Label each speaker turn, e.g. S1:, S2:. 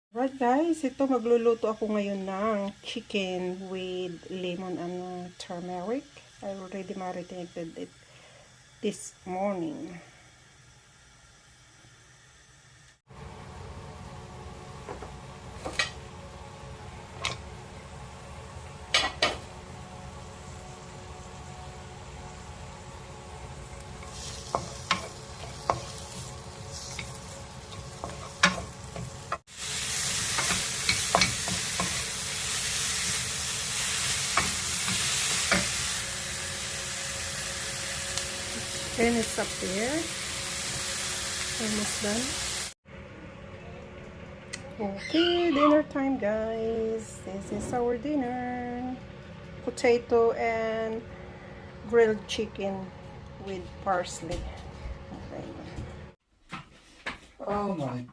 S1: Right guys, ito magluluto ako ngayon ng chicken with lemon and turmeric. I already marinated it this morning. And it's up there. Almost done. Okay, dinner time guys. This is our dinner. Potato and grilled chicken with parsley. Okay.
S2: Oh my